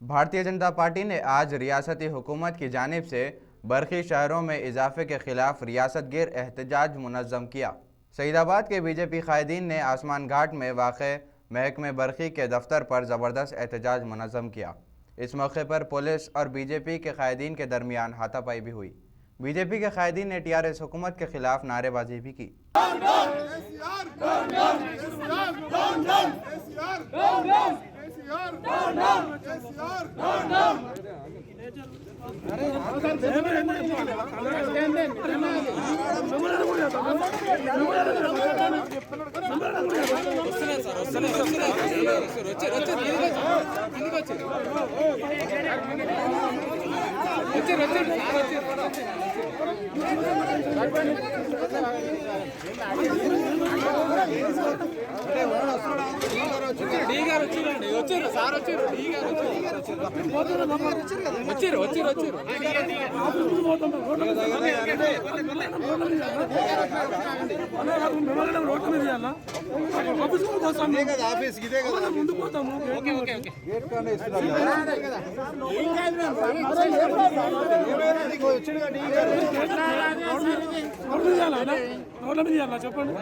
Bharatiya Janata party ने आज रियासती हुकूमत की जानिब से बरखी शहरों में इजाफे के खिलाफ रियासत गिर एहतजाज मुनज़्ज़म किया। सईदाबाद के बीजेपी कायदीन ने आसमान घाट में वाक़े महकमे बरखी के दफ्तर पर ज़बरदस्त एहतजाज मुनज़्ज़म किया। इस मौके पर पुलिस और बीजेपी के कायदीन के दरमियान हाथापाई भी हुई। बीजेपी के कायदीन ने टीआरएस हुकूमत के खिलाफ नारेबाजी भी की। చెప్పండి